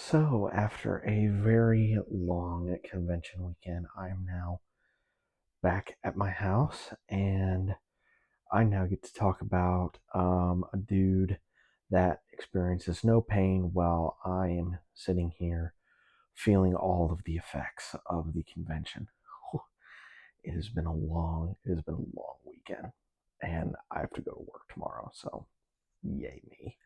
So, after a very long convention weekend, I am now back at my house and I now get to talk about a dude that experiences no pain while I am sitting here feeling all of the effects of the convention. It has been a long weekend and I have to go to work tomorrow, so yay me.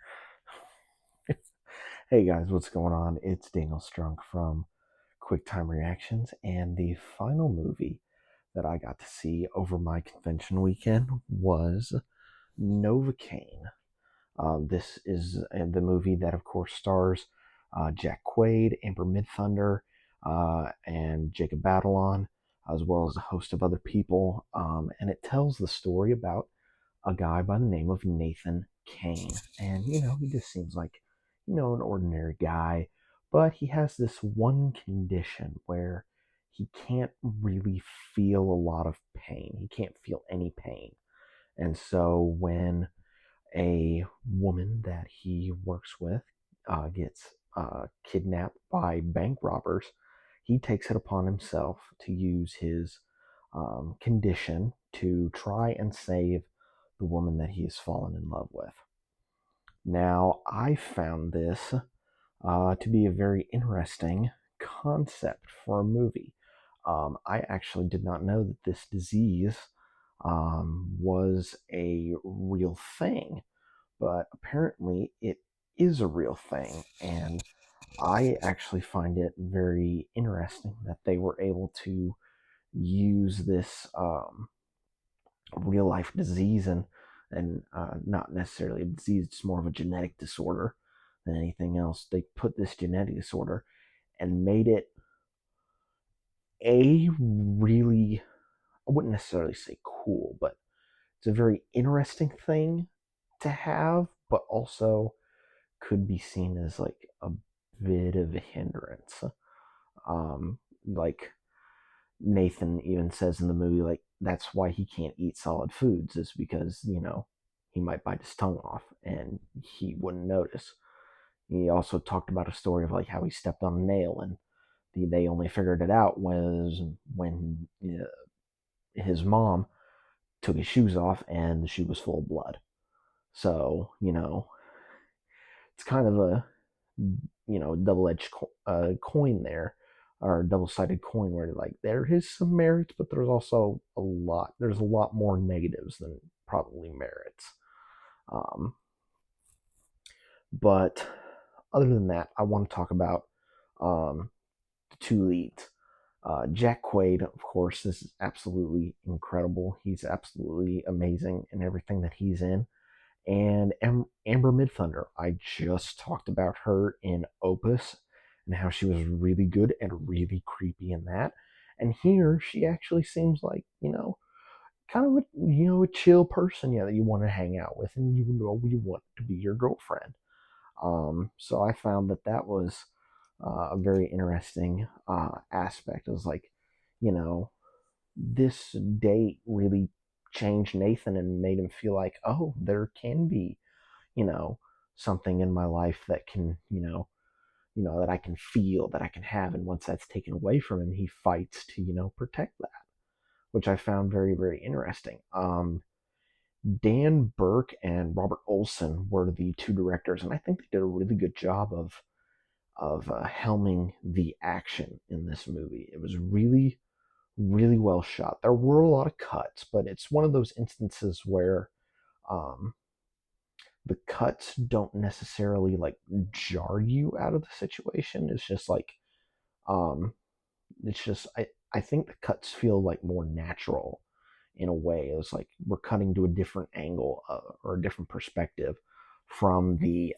Hey guys, what's going on? It's Daniel Strunk from Quick Time Reactions, and the final movie that I got to see over my convention weekend was Novocaine. This is the movie that, of course, stars Jack Quaid, Amber Midthunder, and Jacob Batalon, as well as a host of other people. And it tells the story about a guy by the name of Nathan Kane. And, he just seems like, an ordinary guy, but he has this one condition where he can't really feel a lot of pain. He can't feel any pain. And so when a woman that he works with gets kidnapped by bank robbers, he takes it upon himself to use his condition to try and save the woman that he has fallen in love with. Now, I found this to be a very interesting concept for a movie. I actually did not know that this disease was a real thing, but apparently it is a real thing, and I actually find it very interesting that they were able to use this real life disease and not necessarily a disease, it's more of a genetic disorder than anything else. They put this genetic disorder and made it a really, I wouldn't necessarily say cool, but it's a very interesting thing to have, but also could be seen as like a bit of a hindrance. Like Nathan even says in the movie, like that's why he can't eat solid foods, is because he might bite his tongue off and he wouldn't notice. He also talked about a story of like how he stepped on a nail and they only figured it out was when his mom took his shoes off and the shoe was full of blood. So it's kind of a double-edged coin there, or double-sided coin, where like there is some merits, but there's a lot more negatives than probably merits. um, but other than that, I want to talk about the two leads. Jack Quaid, of course, this is absolutely incredible. He's absolutely amazing in everything that he's in. And Amber Midthunder, I just talked about her in Opus and how she was really good and really creepy in that. And here, she actually seems like kind of a chill person, yeah, that you want to hang out with, and you want to be your girlfriend. So I found that was a very interesting aspect. It was like, you know, this date really changed Nathan and made him feel like, oh, there can be, you know, something in my life that can, that I can feel, that I can have. And once that's taken away from him, he fights to, protect that, which I found very, very interesting. Dan Burke and Robert Olson were the two directors, and I think they did a really good job of helming the action in this movie. It was really, really well shot. There were a lot of cuts, but it's one of those instances where um, the cuts don't necessarily like jar you out of the situation. It's just like um, it's just I think the cuts feel like more natural in a way. It's like we're cutting to a different angle or a different perspective from the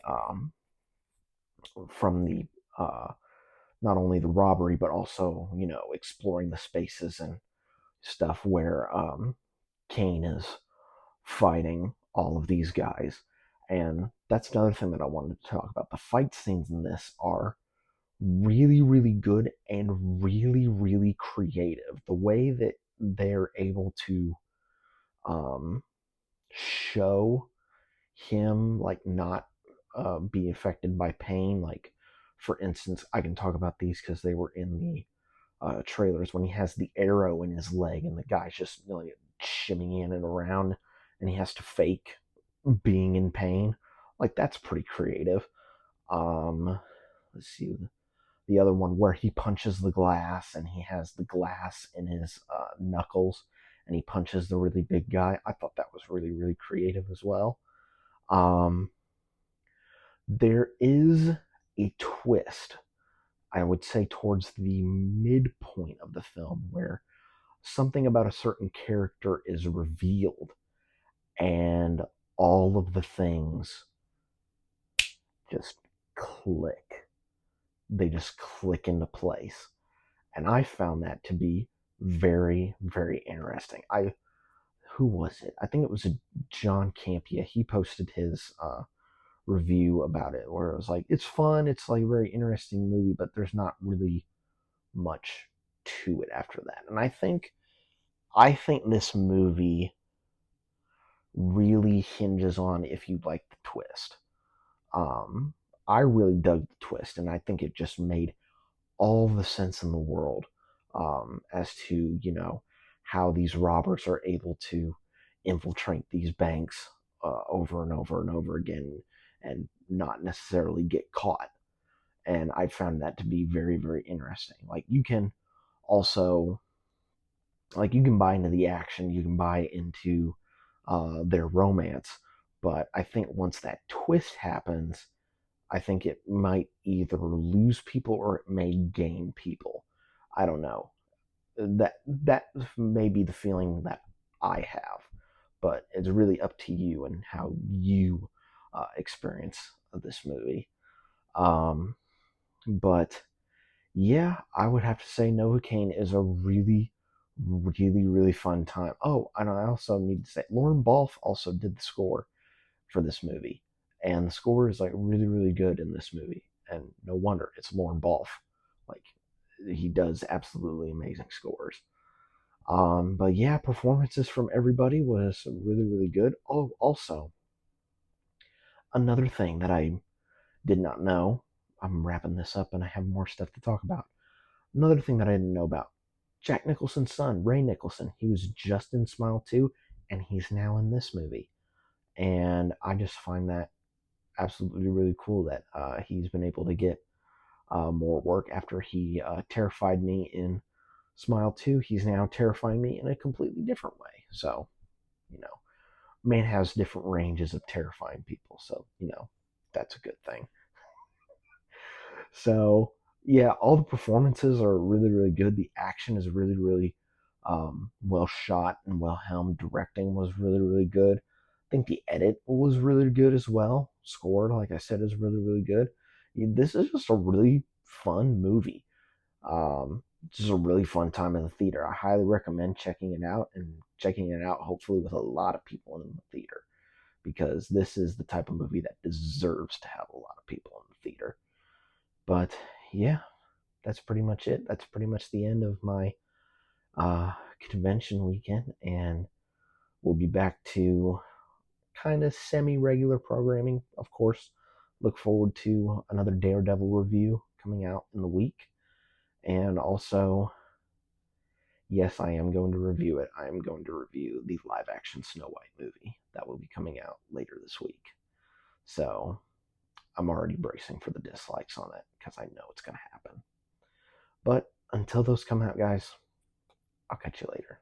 not only the robbery but also exploring the spaces and stuff where Kane is fighting all of these guys. And that's another thing that I wanted to talk about. The fight scenes in this are really, really good and really, really creative. The way that they're able to um, show him like not be affected by pain, like For instance, I can talk about these because they were in the trailers when he has the arrow in his leg and the guy's just shimmying in and around and he has to fake being in pain. Like, that's pretty creative. Let's see, the other one where he punches the glass and he has the glass in his knuckles and he punches the really big guy. I thought that was really, really creative as well. Um, there is a twist, I would say, towards the midpoint of the film where something about a certain character is revealed and all of the things just click. They just click into place. And I found that to be very, very interesting. Who was it? I think it was John Campia. He posted his review about it where it was like, it's fun, it's like a very interesting movie, but there's not really much to it after that. And I think this movie really hinges on if you like the twist. Um, I really dug the twist, and I think it just made all the sense in the world as to how these robbers are able to infiltrate these banks over and over and over again and not necessarily get caught. And I found that to be very, very interesting. Like, you can also, like, you can buy into the action, you can buy into their romance, but I think once that twist happens, I think it might either lose people or it may gain people. I don't know. That may be the feeling that I have, but it's really up to you and how you experience this movie. Um, but yeah, I would have to say Novocaine is a really, really, really fun time. Oh, and I also need to say Lauren Balfe also did the score for this movie, and the score is like really, really good in this movie. And no wonder it's Lauren Balfe. Like, he does absolutely amazing scores. But yeah, performances from everybody was really, really good. Oh, also another thing that I did not know. I'm wrapping this up, and I have more stuff to talk about. Another thing that I didn't know about: Jack Nicholson's son, Ray Nicholson. He was just in Smile 2, and he's now in this movie. And I just find that absolutely really cool that he's been able to get more work after he terrified me in Smile 2. He's now terrifying me in a completely different way. So, you know, man has different ranges of terrifying people. So, that's a good thing. So, yeah, all the performances are really, really good. The action is really, really well shot and well helmed. Directing was really, really good. I think the edit was really good as well. Score, like I said, is really, really good. This is just a really fun movie. Just a really fun time in the theater. I highly recommend checking it out, and checking it out hopefully with a lot of people in the theater, because this is the type of movie that deserves to have a lot of people in the theater. But yeah, that's pretty much it. That's pretty much the end of my uh, convention weekend, and we'll be back to kind of semi-regular programming. Of course, look forward to another Daredevil review coming out in the week, and also, yes, I am going to review it. I am going to review the live-action Snow White movie that will be coming out later this week. So I'm already bracing for the dislikes on it because I know it's going to happen. But until those come out, guys, I'll catch you later.